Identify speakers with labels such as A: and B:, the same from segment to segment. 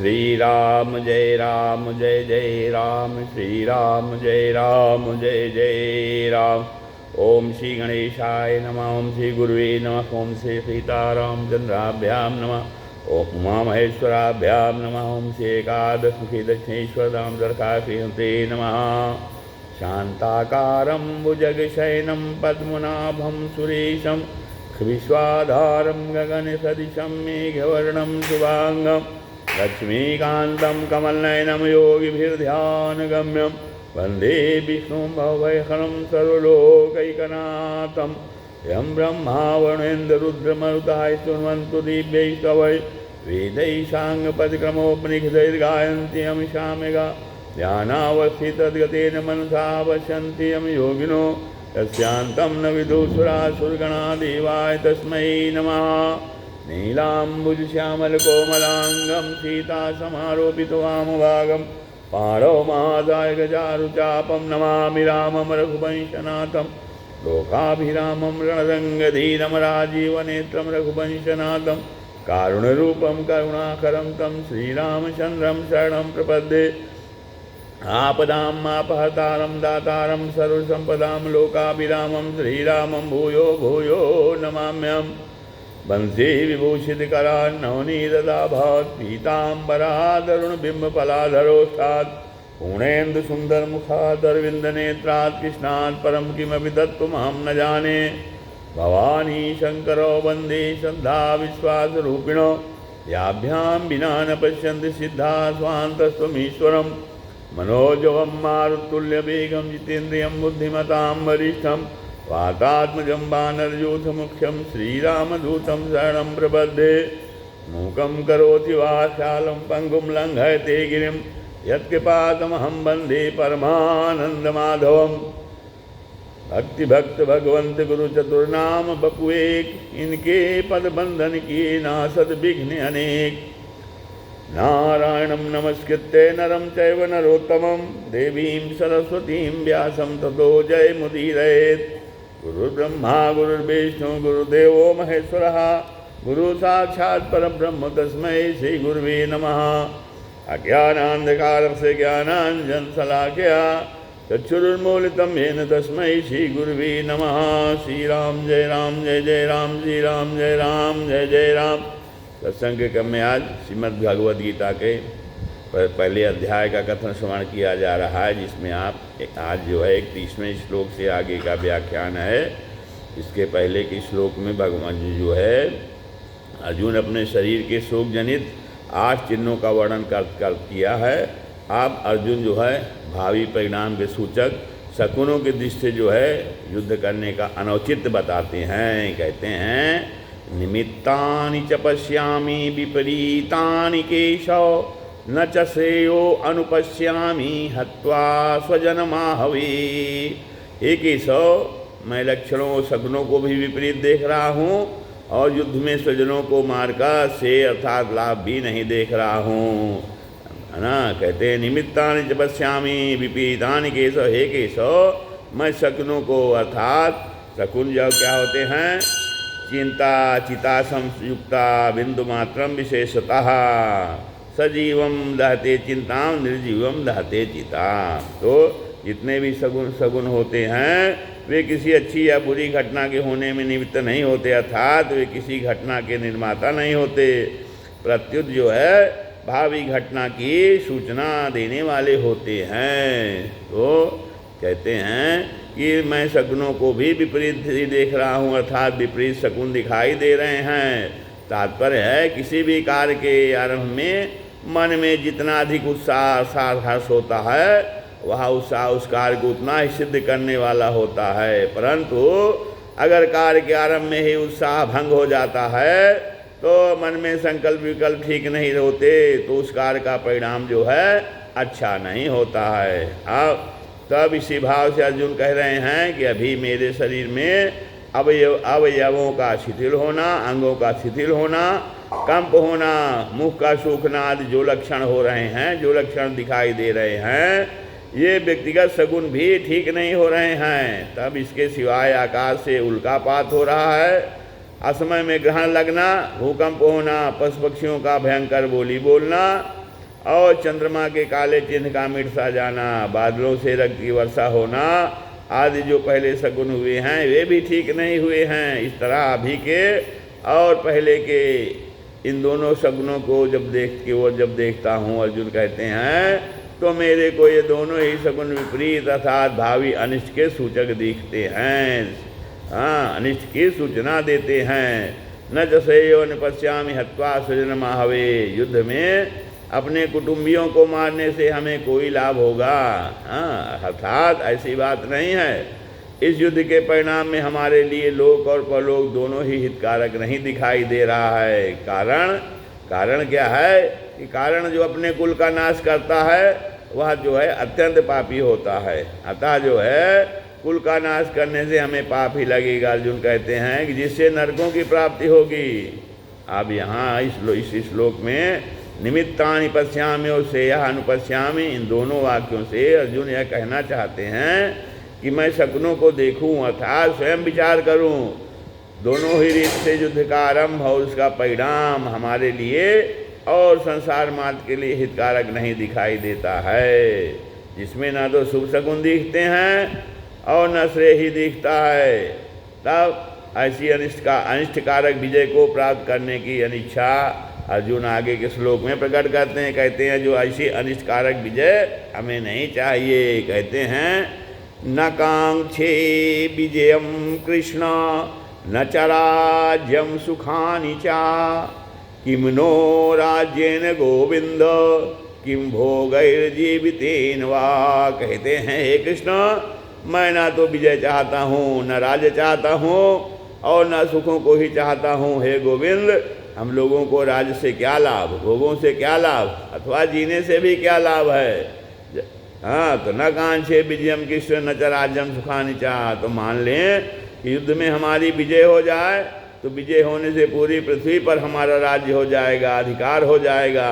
A: श्री राम जय जय राम, श्री राम जय जय राम। ओम श्री गणेशाय नमः, ओम श्री गुरुवे नमः, ओम श्री सीतारामचंद्राभ्याम नमः, ओम उमामहेश्वराभ्याम नमः, ओम श्री एकादशमुखी दक्षिणेश्वर दामोदरकाश्रीहते नमः। शांताकारं भुजगशयनं पद्मनाभं सुरेशं विश्वाधारं गगनसदृशं मेघवर्णं शुभांगं लक्ष्मीकान्तं कमलनयनं योगिभिर्ध्यानगम्यं वन्दे विष्णुं भवभयहरं सर्वलोकैकनाथं। यं ब्रह्मा वरुणेन्द्ररुद्रमरुताः स्तुवन्तु दिव्यैस्तवैः वेदैः साङ्गपदक्रमोपनिषदैर्गायन्ति यं साम्यगा ध्यानावस्थितद्गतेन मनसा पश्यन्ति यं योगिनो यस्यान्तं न विदुषुरासुरगणा देवाय तस्मै नमः। नीलाम्बुजश्यामलकोमलाङ्गं सीतासमारोपितवामभागं पाणौ महादायकचारुचापं नमामि रामं रघुवंशनाथं। लोकाभिरामं रणरङ्गधीरं राजीवनेत्रं रघुवंशनाथं। कारुण्यरूपं करुणाकरं तं श्रीरामचन्द्रं शरणं प्रपद्ये। आपदां अपहर्तारं दातारं सर्वसम्पदां लोकाभिरामं श्रीरामं भूयो भूयो नमाम्यहम्। वंशी विभूषितकरान्नवनीतदाभात् पीताम्बरादरुणबिम्बफलाधरोष्ठात् पूर्णेन्दुसुन्दरमुखादरविन्दनेत्रात् कृष्णात् परं किमपि तत्त्वमहं न जाने। भवानी शङ्करो वन्दे श्रद्धाविश्वासरूपिणो याभ्यां विना न पश्यन्ति सिद्धा स्वान्तस्त्वमीश्वरम्। मनोजवं मारुतुल्यवेगं जितेन्द्रियं बुद्धिमतां वरिष्ठं वातात्मजं वानरयूथमुख्यं श्रीरामदूतं शरणं प्रपद्ये। मूकं करोति वाचालं पङ्गुं लङ्घयते गिरिं यत्कृपातमहं वन्दे परमानन्दमाधवम्। भक्तिभक्त भगवंत गुरु चतुर्नाम बपुएक, इनके पद बंधन किए नासद विघ्न अनेक। नारायणं नमस्कृत्य नरं चैव नरोत्तमं देवीं सरस्वतीं व्यासं ततो जयमुदीरयेत्। गुरुर्ब्रह्मा गुरुर्विष्णु गुरुदेवो महेश्वरः, गुरु साक्षात् परब्रह्म तस्मै श्री गुरुवे नमः। अज्ञानान्धकारस्य ज्ञानाञ्जनशलाकया चक्षुरुन्मीलितं येन तस्मै श्री गुरुवे नमः। श्री राम जय राम, श्री राम जय राम। सत्संग के क्रम में आज श्रीमद् भगवद गीता के पहले अध्याय का कथन श्रवण किया जा रहा है, जिसमें आप आज जो है 31वें श्लोक से आगे का व्याख्यान है। इसके पहले के श्लोक में भगवान जी जो है अर्जुन अपने शरीर के शोक जनित 8 चिन्हों का वर्णन कर किया है। अब अर्जुन जो है भावी परिणाम के सूचक शकुनों की दृष्टि से जो है युद्ध करने का अनौचित्य बताते हैं। कहते हैं निमित्तानि च पश्यामि विपरीतानि केशव न च श्रेयो अनुपश्यामि हत्वा स्वजनमाहवे। हे केशव, मैं लक्षणों शकुनों को भी विपरीत देख रहा हूँ और युद्ध में स्वजनों को मारकर से अर्थात लाभ भी नहीं देख रहा हूँ, है ना। कहते हैं निमित्तानि च पश्यामि विपरीतानि केशव, हे केशव मैं शकुनों को अर्थात शकुन जो क्या होते हैं चिंता चिता संयुक्ता बिंदु मात्रम विशेषतः सजीवम दहते चिंताम निर्जीवम दहते चिता। तो जितने भी सगुन होते हैं वे किसी अच्छी या बुरी घटना के होने में निमित्त नहीं होते, अर्थात वे किसी घटना के निर्माता नहीं होते, प्रत्युत जो है भावी घटना की सूचना देने वाले होते हैं। तो कहते हैं कि मैं शकुनों को भी विपरीत देख रहा हूँ, अर्थात विपरीत शकुन दिखाई दे रहे हैं। तात्पर्य है किसी भी कार्य के आरंभ में मन में जितना अधिक उत्साह हर्ष होता है वह उत्साह उस कार्य को उतना ही सिद्ध करने वाला होता है, परंतु अगर कार्य के आरंभ में ही उत्साह भंग हो जाता है तो मन में संकल्प विकल्प ठीक नहीं होते, तो उस कार्य का परिणाम जो है अच्छा नहीं होता है। अब तब इसी भाव से अर्जुन कह रहे हैं कि अभी मेरे शरीर में अवयवों का शिथिल होना, अंगों का शिथिल होना, कंप होना, मुख का सूखना आदि जो लक्षण हो रहे हैं, जो लक्षण दिखाई दे रहे हैं, ये व्यक्तिगत सगुन भी ठीक नहीं हो रहे हैं। तब इसके सिवाय आकाश से उल्कापात हो रहा है, असमय में ग्रहण लगना, भूकंप होना, पशु पक्षियों का भयंकर बोली बोलना, और चंद्रमा के काले चिन्ह का मिट सा जाना, बादलों से रक्त की वर्षा होना आदि जो पहले शगुन हुए हैं वे भी ठीक नहीं हुए हैं। इस तरह अभी के और पहले के इन दोनों शगुनों को जब देखता हूँ, अर्जुन कहते हैं, तो मेरे को ये दोनों ही शगुन विपरीत अर्थात भावी अनिष्ट के सूचक दिखते हैं। हाँ, अनिष्ट की सूचना देते हैं। न जसयो न पश्यामि हत्वा स्वजन माहवे, युद्ध में अपने कुटुंबियों को मारने से हमें कोई लाभ होगा? हाँ, अर्थात ऐसी बात नहीं है। इस युद्ध के परिणाम में हमारे लिए लोक और परलोक दोनों ही हितकारक नहीं दिखाई दे रहा है। कारण क्या है कि कारण जो अपने कुल का नाश करता है वह जो है अत्यंत पापी होता है। अतः जो है कुल का नाश करने से हमें पाप ही लगेगा। अर्जुन कहते हैं कि जिससे नरकों की प्राप्ति होगी। अब यहाँ इस श्लोक में निमित्तानि पश्यामि और श्रेयः अनुपश्यामि, इन दोनों वाक्यों से अर्जुन यह कहना चाहते हैं कि मैं शकुनों को देखूं अर्थात स्वयं विचार करूं। दोनों ही रीत से युद्ध का आरंभ और उसका परिणाम हमारे लिए और संसार मात्र के लिए हितकारक नहीं दिखाई देता है, जिसमें ना तो शुभ शकुन दिखते हैं और न श्रेय ही दिखता है। तब ऐसी अनिष्टकारक विजय को प्राप्त करने की अनिच्छा अर्जुन आगे के श्लोक में प्रकट करते हैं। कहते हैं जो ऐसी अनिष्टकारक विजय हमें नहीं चाहिए। कहते हैं न कांक्षे विजयम कृष्ण न च राज्यम सुखानि चा, किम नो राज्येन गोविंद किम भोगैर्जीवितेन वा। कहते हैं हे कृष्ण, मैं ना तो विजय चाहता हूँ, न राज्य चाहता हूँ और न सुखों को ही चाहता हूँ। हे गोविंद, हम लोगों को राज्य से क्या लाभ, भोगों से क्या लाभ, अथवा जीने से भी क्या लाभ है। हाँ, तो न कांक्षे विजयम कृष्ण न च राज्यम सुखानि चा। तो मान लें कि युद्ध में हमारी विजय हो जाए तो विजय होने से पूरी पृथ्वी पर हमारा राज्य हो जाएगा, अधिकार हो जाएगा।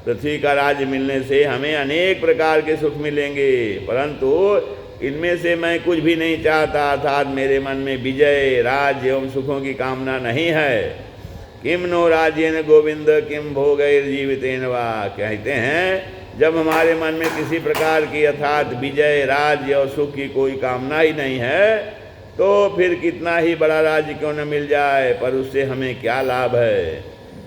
A: पृथ्वी का राज्य मिलने से हमें अनेक प्रकार के सुख मिलेंगे, परंतु इनमें से मैं कुछ भी नहीं चाहता, अर्थात मेरे मन में विजय, राज्य एवं सुखों की कामना नहीं है। किम नो राज्येन गोविंद किम भोगैर्जीवितेन वा। कहते हैं जब हमारे मन में किसी प्रकार की अर्थात विजय, राज्य और सुख की कोई कामना ही नहीं है, तो फिर कितना ही बड़ा राज्य क्यों न मिल जाए, पर उससे हमें क्या लाभ है।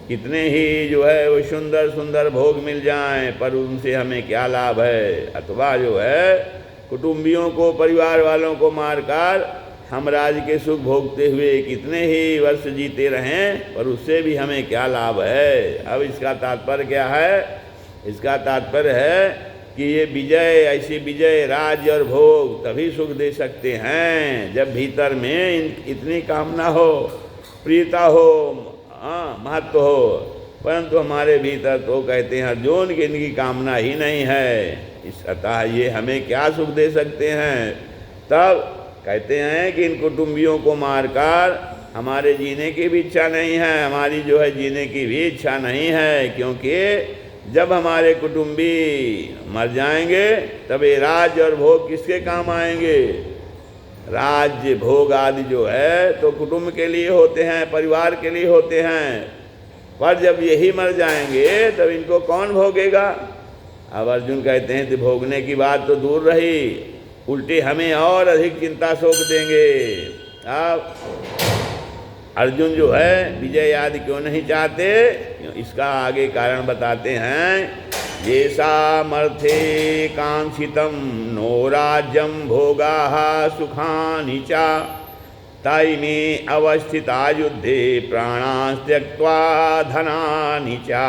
A: कितने ही जो है वो सुंदर सुंदर भोग मिल जाएं, पर उनसे हमें क्या लाभ है। अथवा जो है कुटुंबियों को, परिवार वालों को मारकर हम राज्य के सुख भोगते हुए कितने ही वर्ष जीते रहें, पर उससे भी हमें क्या लाभ है। अब इसका तात्पर्य क्या है? इसका तात्पर्य है कि ये विजय, ऐसी विजय, राज्य और भोग तभी सुख दे सकते हैं जब भीतर में इतनी कामना हो, प्रियता हो, महत्व हो। परंतु हमारे भीतर तो कहते हैं अर्जुन कि इनकी कामना ही नहीं है। इस अतः ये हमें क्या सुख दे सकते हैं। तब कहते हैं कि इन कुटुंबियों को मारकर हमारे जीने की भी इच्छा नहीं है, हमारी जो है जीने की भी इच्छा नहीं है, क्योंकि जब हमारे कुटुंबी मर जाएंगे तब ये राज्य और भोग किसके काम आएंगे। राज्य भोग आदि जो है तो कुटुंब के लिए होते हैं, परिवार के लिए होते हैं, पर जब यही मर जाएंगे तब इनको कौन भोगेगा। अब अर्जुन कहते हैं कि भोगने की बात तो दूर रही, उल्टे हमें और अधिक चिंता शोक देंगे। अब अर्जुन जो है विजय आदि क्यों नहीं चाहते, इसका आगे कारण बताते हैं। ये सामर्थे कांक्षितम नो राज्यम भोगाः सुखानि चा, ताइमे अवस्थिता युद्धे प्राणांस त्यक्त्वा धनानि चा।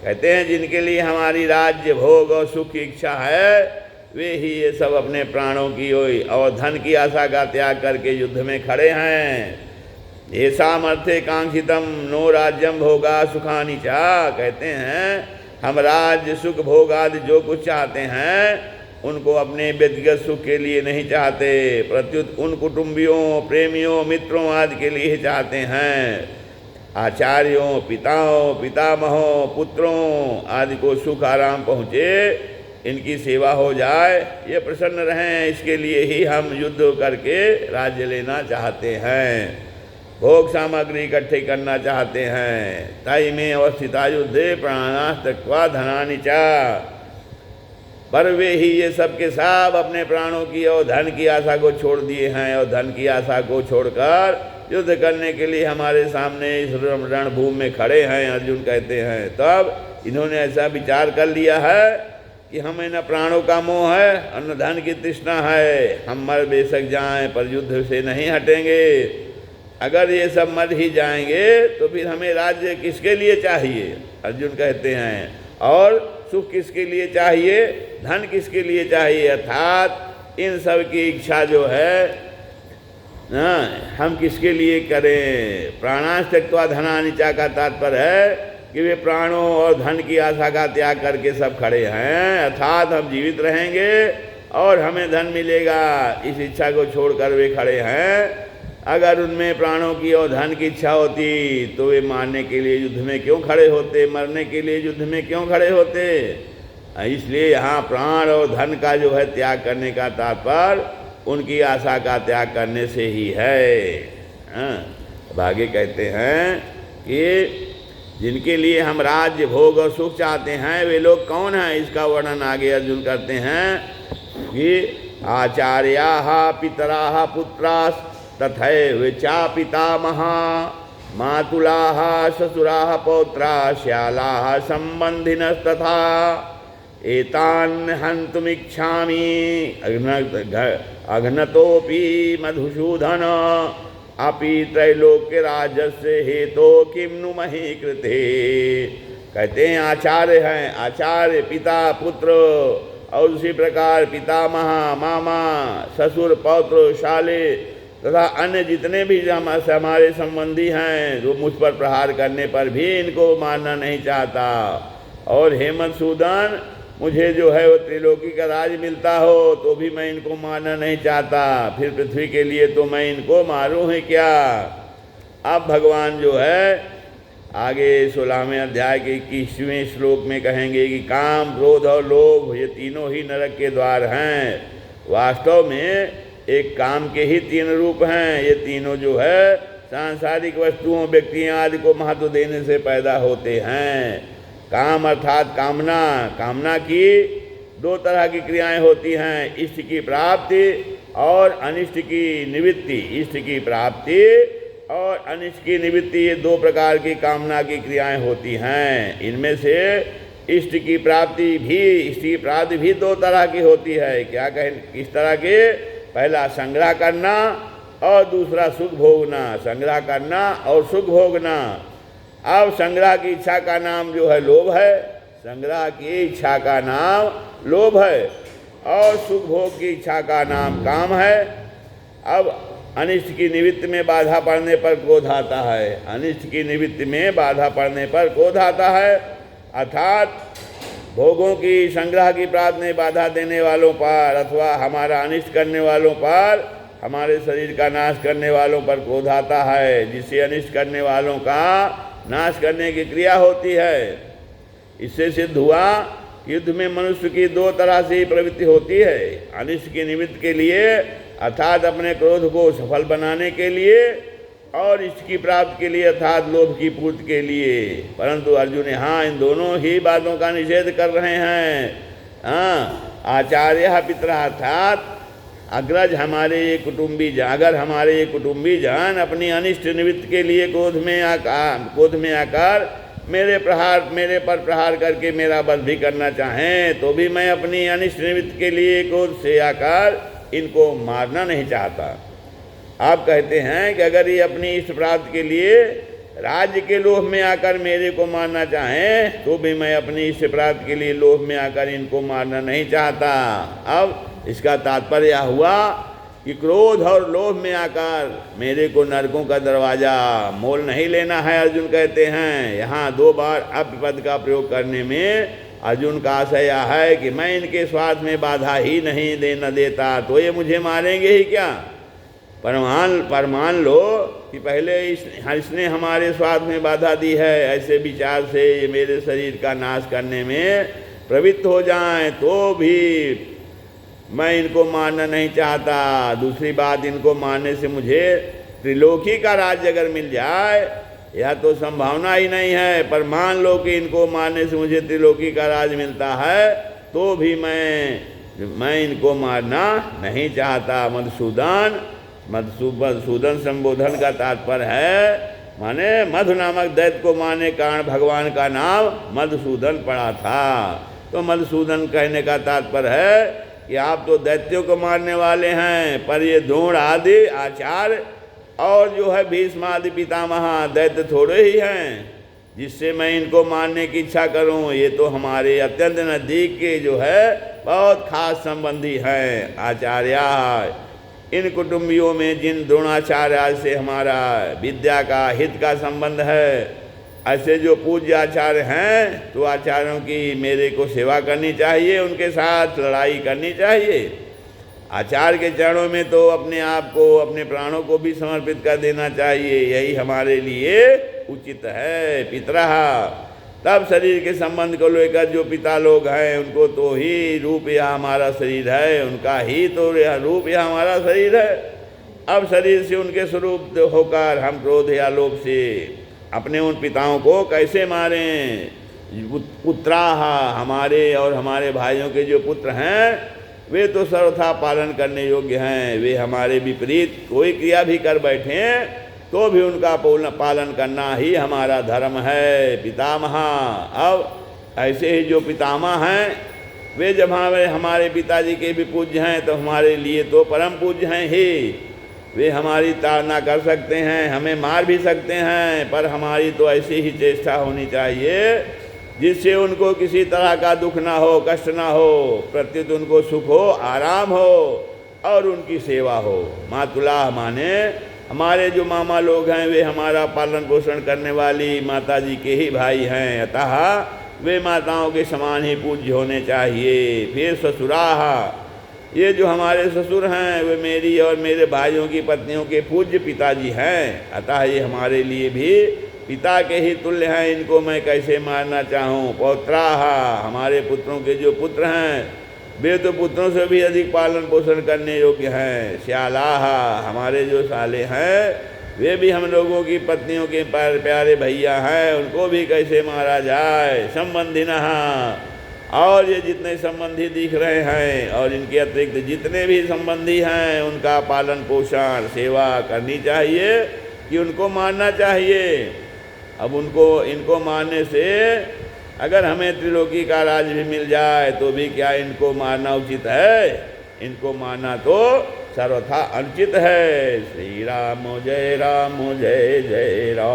A: कहते हैं जिनके लिए हमारी राज्य, भोग और सुख की इच्छा है, वे ही ये सब अपने प्राणों की और धन की आशा का त्याग करके युद्ध में खड़े हैं। ये सामर्थ्य कांक्षितम नो राज्यम भोगा सुखानि चा। कहते हैं हम राज्य, सुख, भोग आदि जो कुछ चाहते हैं उनको अपने व्यक्तिगत सुख के लिए नहीं चाहते, प्रत्युत उन कुटुंबियों, प्रेमियों, मित्रों आदि के लिए चाहते हैं। आचार्यों, पिताओं, पितामहों, पुत्रों आदि को सुख आराम पहुँचे, इनकी सेवा हो जाए, ये प्रसन्न रहें, इसके लिए ही हम युद्ध करके राज्य लेना चाहते हैं। भोग सामग्री इकट्ठे करना चाहते हैं। तय में अवस्थिता युद्धे प्राणास त्यक्त्वा धनानि च, पर वे ही ये सब के सब अपने प्राणों की और धन की आशा को छोड़ दिए हैं, और धन की आशा को छोड़कर युद्ध करने के लिए हमारे सामने इस रणभूमि में खड़े हैं। अर्जुन कहते हैं तब इन्होंने ऐसा विचार कर लिया है कि हमें न प्राणों का मोह है और न धन की तृष्णा है, हम मर बेशक जाएं पर युद्ध से नहीं हटेंगे। अगर ये सब मर ही जाएंगे तो फिर हमें राज्य किसके लिए चाहिए? अर्जुन कहते हैं, और सुख किसके लिए चाहिए, धन किसके लिए चाहिए? अर्थात इन सब की इच्छा जो है ना, हम किसके लिए करें? प्राणांश त्यक्त्वा धनानि च का तात्पर्य है कि वे प्राणों और धन की आशा का त्याग करके सब खड़े हैं, अर्थात हम जीवित रहेंगे और हमें धन मिलेगा, इस इच्छा को छोड़कर वे खड़े हैं। अगर उनमें प्राणों की और धन की इच्छा होती तो वे मारने के लिए युद्ध में क्यों खड़े होते, मरने के लिए युद्ध में क्यों खड़े होते? इसलिए यहाँ प्राण और धन का जो है त्याग करने का तात्पर्य उनकी आशा का त्याग करने से ही है। अब आगे कहते हैं कि जिनके लिए हम राज्य भोग और सुख चाहते हैं वे लोग कौन हैं, इसका वर्णन आगे अर्जुन करते हैं कि आचार्याः पितराः पुत्राः तथैव चापितामहा मातुलाः ससुराः पौत्राः श्यालाः सम्बन्धिनस्तथा एतान् हन्तुमिच्छामि अघ्नतोऽपि मधुसूदन अपि त्रैलोक्यराजस्य हेतो किं नु मही कृते। कहते हैं आचार्य हैं, आचार्य पिता पुत्र, और उसी प्रकार पितामह मामा ससुर पौत्र शाले तथा अन्य जितने भी हमारे संबंधी हैं जो मुझ पर प्रहार करने पर भी इनको मारना नहीं चाहता। और हे मधुसूदन, मुझे जो है वो त्रिलोकी का राज मिलता हो तो भी मैं इनको मारना नहीं चाहता, फिर पृथ्वी के लिए तो मैं इनको मारूं ही क्या। अब भगवान जो है आगे 16वें अध्याय के 21वें श्लोक में कहेंगे कि काम क्रोध और लोभ ये तीनों ही नरक के द्वार हैं। वास्तव में एक काम के ही 3 रूप हैं। ये तीनों जो है सांसारिक वस्तुओं व्यक्तियों आदि को महत्व देने से पैदा होते हैं। काम अर्थात कामना, कामना की 2 तरह की क्रियाएं होती हैं, इष्ट की प्राप्ति और अनिष्ट की निवृत्ति। इष्ट की प्राप्ति और अनिष्ट की निवृत्ति ये 2 प्रकार की कामना की क्रियाएं होती हैं। इनमें से इष्ट की प्राप्ति भी 2 तरह की होती है। क्या कहें, किस तरह के? पहला संग्रह करना और दूसरा सुख भोगना। संग्रह करना और सुख भोगना। अब संग्रह की इच्छा का नाम जो है लोभ है, संग्रह की इच्छा का नाम लोभ है, और सुख भोग की इच्छा का नाम काम है। अब अनिष्ट की निवृत्ति में बाधा पड़ने पर क्रोध आता है, अनिष्ट की निवृत्ति में बाधा पड़ने पर क्रोध आता है, अर्थात भोगों की संग्रह की प्राप्ति में बाधा देने वालों पर अथवा हमारा अनिष्ट करने वालों पर, हमारे शरीर का नाश करने वालों पर क्रोध आता है, जिससे अनिष्ट करने वालों का नाश करने की क्रिया होती है। इससे सिद्ध हुआ युद्ध में मनुष्य की 2 तरह से प्रवृत्ति होती है, अनिष्ट की निवृत्ति के लिए अर्थात अपने क्रोध को सफल बनाने के लिए, और इष्ट की प्राप्ति के लिए अर्थात लोभ की पूर्ति के लिए। परंतु अर्जुन यहाँ इन दोनों ही बातों का निषेध कर रहे हैं। आचार्य पितरा अर्थात अग्रज हमारे ये कुटुंबी जन, अगर हमारे ये कुटुंबी जन अपनी अनिष्ट निवृत्ति के लिए क्रोध में आकर मेरे पर प्रहार करके मेरा वध भी करना चाहें तो भी मैं अपनी अनिष्ट निवृत्ति के लिए क्रोध से आकर इनको मारना नहीं चाहता। आप कहते हैं कि अगर ये अपनी इष्ट प्राप्ति के लिए राज्य के लोभ में आकर मेरे को मारना चाहें तो भी मैं अपनी इष्ट प्राप्ति के लिए लोभ में आकर इनको मारना नहीं चाहता। अब इसका तात्पर्य हुआ कि क्रोध और लोभ में आकर मेरे को नरकों का दरवाज़ा मोल नहीं लेना है। अर्जुन कहते हैं यहाँ 2 बार अप्य पद का प्रयोग करने में अर्जुन का आशय यह है कि मैं इनके स्वार्थ में बाधा ही नहीं देता तो ये मुझे मारेंगे ही क्या। पर मान लो कि पहले इसने हमारे स्वार्थ में बाधा दी है, ऐसे विचार से ये मेरे शरीर का नाश करने में प्रवृत्त हो जाएं तो भी मैं इनको मारना नहीं चाहता। दूसरी बात, इनको मारने से मुझे त्रिलोकी का राज्य अगर मिल जाए, यह तो संभावना ही नहीं है, पर मान लो कि इनको मारने से मुझे त्रिलोकी का राज मिलता है, तो भी मैं इनको मारना नहीं चाहता। मधुसूदन संबोधन का तात्पर्य है, माने मधु नामक दैत्य को मारने के कारण भगवान का नाम मधुसूदन पड़ा था। तो मधुसूदन कहने का तात्पर्य है कि आप तो दैत्यों को मारने वाले हैं, पर ये द्रोण आदि आचार्य और जो है भीष्म आदि पितामह दैत्य थोड़े ही हैं जिससे मैं इनको मारने की इच्छा करूं। ये तो हमारे अत्यंत नज़दीक के जो है बहुत खास संबंधी हैं आचार्य। इन कुटुंबियों में जिन द्रोणाचार्य से हमारा विद्या का हित का संबंध है, ऐसे जो पूज्य आचार्य हैं, तो आचार्यों की मेरे को सेवा करनी चाहिए, उनके साथ लड़ाई करनी चाहिए। आचार्य के चरणों में तो अपने आप को, अपने प्राणों को भी समर्पित कर देना चाहिए, यही हमारे लिए उचित है। पितरः, तब शरीर के संबंध को लेकर जो पिता लोग हैं, उनको तो ही रूप यह हमारा शरीर है, उनका ही तो यह रूप यह हमारा शरीर है। अब शरीर से उनके स्वरूप होकर हम क्रोध या लोभ से अपने उन पिताओं को कैसे मारें। पुत्राः, हमारे और हमारे भाइयों के जो पुत्र हैं, वे तो सर्वथा पालन करने योग्य हैं। वे हमारे विपरीत कोई क्रिया भी कर बैठें तो भी उनका पालन करना ही हमारा धर्म है। पितामह, अब ऐसे ही जो पितामह हैं, वे जब हमारे पिताजी के भी पूज्य हैं, तो हमारे लिए तो परम पूज्य हैं ही। वे हमारी ताड़ना कर सकते हैं, हमें मार भी सकते हैं, पर हमारी तो ऐसी ही चेष्टा होनी चाहिए जिससे उनको किसी तरह का दुख ना हो, कष्ट ना हो, प्रत्युत उनको सुख हो, आराम हो और उनकी सेवा हो। मातुलाह माने हमारे जो मामा लोग हैं, वे हमारा पालन पोषण करने वाली माता जी के ही भाई हैं, अतः वे माताओं के समान ही पूज्य होने चाहिए। फिर ससुराः, ये जो हमारे ससुर हैं, वे मेरी और मेरे भाइयों की पत्नियों के पूज्य पिताजी हैं, अतः ये हमारे लिए भी पिता के ही तुल्य हैं, इनको मैं कैसे मारना चाहूँ। पौत्राः, हमारे पुत्रों के जो पुत्र हैं, वे तो पुत्रों से भी अधिक पालन पोषण करने योग्य हैं। श्यालाः, हमारे जो साले हैं, वे भी हम लोगों की पत्नियों के प्यारे भैया हैं, उनको भी कैसे मारा जाए। संबंधिनः, और ये जितने संबंधी दिख रहे हैं और इनके अतिरिक्त जितने भी संबंधी हैं, उनका पालन पोषण सेवा करनी चाहिए कि उनको मारना चाहिए। अब इनको मारने से अगर हमें त्रिलोकी का राज भी मिल जाए, तो भी क्या इनको मारना उचित है? इनको मारना तो सर्वथा अनुचित है। श्री राम जय जय राम।